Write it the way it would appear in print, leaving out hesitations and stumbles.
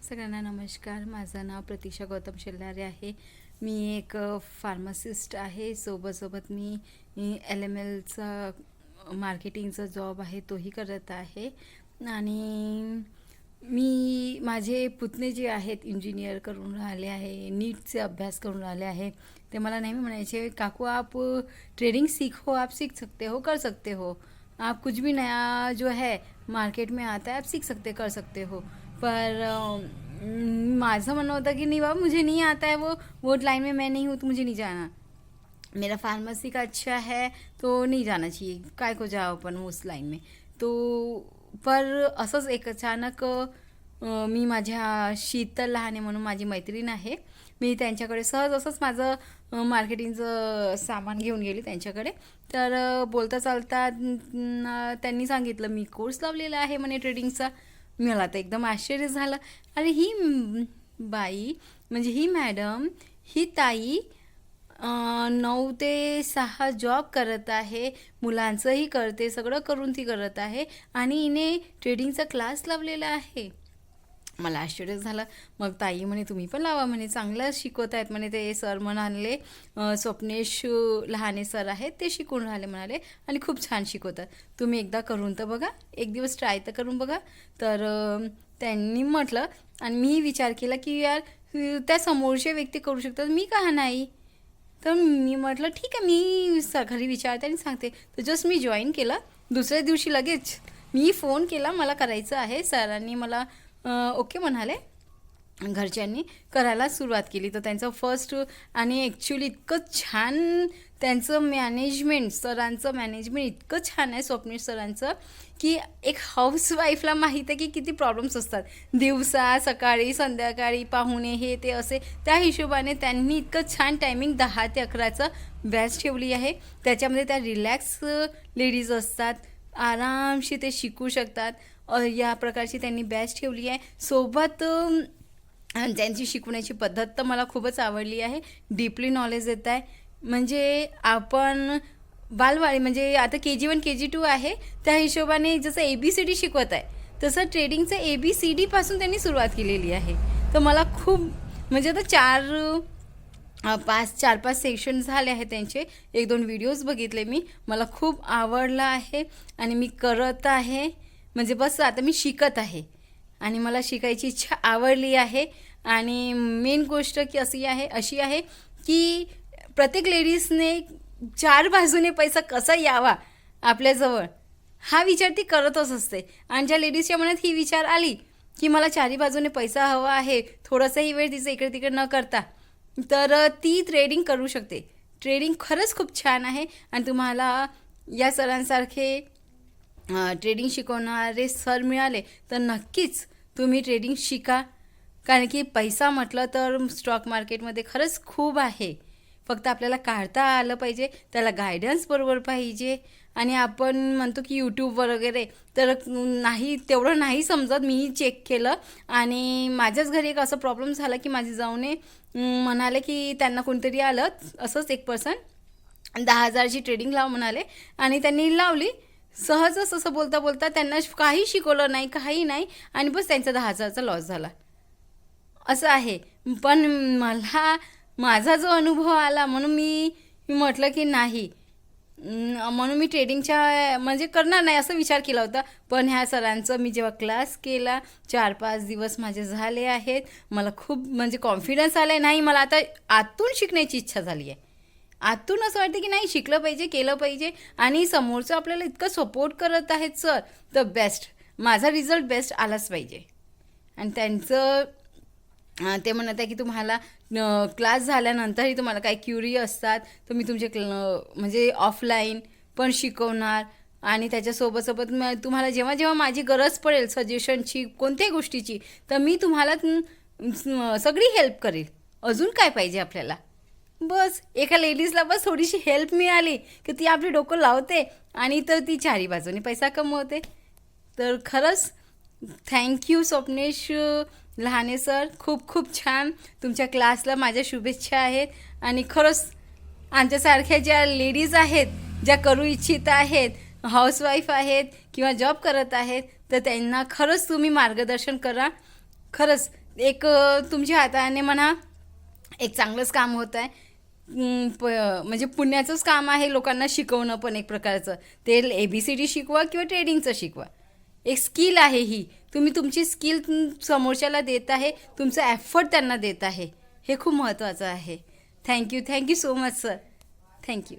सगळ्यांना नमस्कार. माझं नाव प्रतीक्षा गौतम शेल्लारे आहे. मी एक फार्मासिस्ट आहे. सोबत मी LMLचा मार्केटिंगचा जॉब आहे तोही करत आहे. आणि माझे पुतणे जे आहेत इंजिनियर करून राहिले आहे, नीटचे अभ्यास करून राहिले आहे. ते मला नेहमी म्हणायचे, काकू आप ट्रेडिंग सीखो, आप सीख सकते हो, कर सकते हो. आप कुछ भी नया जो है मार्केट में आता है आप सीख सकते, कर सकते हो. पर माझं म्हणणं होतं की नहीं बाबा, मुझे नहीं आता है वो लाइन में मैं नहीं हूँ तो मुझे नहीं जाना. मेरा फार्मेसी का अच्छा है तो नहीं जाना चाहिए, काय को जाओ अपन उस लाइन में. तो पर असंच एक अचानक मी माझ्या शीतल लहाने म्हणून माझी मैत्रीण आहे, मी त्यांच्याकडे सहज असंच माझं मार्केटिंगचं सामान घेऊन गेली त्यांच्याकडे. तर बोलता चालता त्यांनी सांगितलं मी कोर्स लावलेला आहे म्हणे ट्रेडिंगचा. मला तर एकदम आश्चर्य झालं. अरे ही बाई म्हणजे ही मॅडम, ही ताई 9 ते 6 जॉब करत आहे, मुलांचंही करते, सगळं करून ती करत आहे आणि हिने ट्रेडिंगचा क्लास लावलेला आहे. मला आश्चर्य झालं. मग ताई म्हणे तुम्ही पण लावा म्हणे, चांगलं शिकवत आहेत म्हणे ते सर म्हणाले. स्वप्नेश लहाने सर आहेत ते शिकवून राहिले म्हणाले आणि खूप छान शिकवतात. तुम्ही एकदा करून तर बघा, एक दिवस ट्राय तर करून बघा. तर त्यांनी म्हटलं आणि मी विचार केला की यार त्या समोरचे व्यक्ती करू शकतात, मी का नाही. तर मी म्हटलं ठीक आहे, मी घरी विचारते आणि सांगते. तर जस्ट मी जॉईन केलं. दुसऱ्या दिवशी लगेच मी फोन केला, मला करायचं आहे. सरांनी मला ओके म्हणाले. घरच्यांनी करायला सुरुवात केली. तर त्यांचं फर्स्ट आणि ॲक्च्युली इतकं छान त्यांचं मॅनेजमेंट, सरांचं मॅनेजमेंट इतकं छान आहे स्वप्नेश सरांचं, की एक हाऊसवाईफला माहीत आहे की किती प्रॉब्लेम्स असतात दिवसा, सकाळी, संध्याकाळी, पाहुणे हे ते असे. त्या हिशोबाने त्यांनी इतकं छान टायमिंग 10 ते 11चं बॅच ठेवली आहे. त्याच्यामध्ये त्या रिलॅक्स लेडीज असतात, आरामशी ते शिकू शकतात. या प्रकारची त्यांनी बॅच ठेवली आहे. सोबत त्यांची शिकवण्याची पद्धत तर मला खूपच आवडली आहे. डीपली नॉलेज देत आहे. म्हणजे आपण बालवाडी म्हणजे आता KG1 KG2 आहे, त्या हिशोबाने जसं ABCD शिकवत आहे तसं ट्रेडिंगचं ABCDपासून त्यांनी सुरुवात केलेली आहे. तर मला खूप म्हणजे आता 4-5 सेशन झाले आहेत त्यांचे. 1-2 व्हिडिओज बघितले मी, मला खूप आवडलं आहे आणि मी करत आहे. म्हणजे बस आता मी शिकत आहे आणि मला शिकायची इच्छा आवडली आहे. आणि मेन गोष्ट की अशी आहे की प्रत्येक लेडीजने 4 बाजूने पैसा कसा यावा आपल्याजवळ हा विचार ती करतच असते. आणि ज्या लेडीजच्या मनात ही विचार आली की मला 4ही बाजूने पैसा हवा आहे, थोडासाही वेळ तिचं इकडे तिकडे न करता, तर ती ट्रेडिंग करू शकते. ट्रेडिंग खरंच खूप छान आहे. आणि तुम्हाला या सरांसारखे ट्रेडिंग शिकवणारे सर मिळाले तर नक्कीच तुम्ही ट्रेडिंग शिका. कारण की पैसा म्हटलं तर स्टॉक मार्केटमध्ये खरंच खूप आहे. फक्त आपल्याला काढता आलं पाहिजे, त्याला गायडन्स बरोबर पाहिजे. आणि आपण म्हणतो की यूट्यूबवर वगैरे, तर नाही तेवढं नाही समजत. मीही चेक केलं आणि माझ्याच घरी एक असं प्रॉब्लेम झाला की माझी जाऊने म्हणाले की त्यांना कोणतरी आलं असंच एक पर्सन 10,000ची ट्रेडिंग लाव म्हणाले आणि त्यांनी लावली. सहजच असं बोलता बोलता त्यांना काही शिकवलं नाही, काही नाही, आणि बस त्यांचा 10,000चा लॉस झाला. असं आहे. पण मला माझा जो अनुभव आला म्हणून मी म्हटलं की नाही, म्हणून मी ट्रेडिंगच्या म्हणजे करणार नाही असं विचार केला होता. पण ह्या सरांचं मी जेव्हा क्लास केला, 4-5 दिवस माझे झाले आहेत, मला खूप म्हणजे कॉन्फिडन्स आला आहे. नाही, मला आता आतून शिकण्याची इच्छा झाली आहे. आतून असं वाटतं की नाही, शिकलं पाहिजे, केलं पाहिजे. आणि समोरचं आपल्याला इतकं सपोर्ट करत आहेत सर, तर बेस्ट, माझा रिझल्ट बेस्ट आलाच पाहिजे. आणि त्यांचं ते म्हणत आहे की तुम्हाला क्लास झाल्यानंतरही तुम्हाला काही क्युरी असतात तर मी तुमचे म्हणजे ऑफलाईन पण शिकवणार. आणि त्याच्यासोबत तुम्हाला जेव्हा जेव्हा माझी गरज पडेल सजेशनची, कोणत्याही गोष्टीची, तर मी तुम्हाला सगळी हेल्प करेल. अजून काय पाहिजे आपल्याला. बस एका लेडीजला बस थोडीशी हेल्प मिळाली की ती आपली डोकं लावते आणि तर ती 4ही बाजूने पैसा कमवते. तर खरंच थँक्यू स्वप्नेश लहाने सर, खूप खूप छान. तुमच्या क्लासला माझ्या शुभेच्छा आहेत. आणि खरंच आमच्यासारख्या ज्या लेडीज आहेत, ज्या करू इच्छित आहेत, हाऊसवाईफ आहेत किंवा जॉब करत आहेत, तर त्यांना खरंच तुम्ही मार्गदर्शन करा. खरंच एक तुमच्या हाताने म्हणा एक चांगलंच काम होत आहे. म्हणजे पुण्याचंच काम आहे लोकांना शिकवणं पण एक प्रकारचं. ते ABCD शिकवा किंवा ट्रेडिंगचं शिकवा, एक स्किल आहे ही. तुम्ही तुमची स्किल समोरच्याला देत आहे, तुमचं एफर्ट त्यांना देत आहे, हे खूप महत्त्वाचं आहे. Thank you so much sir. Thank you.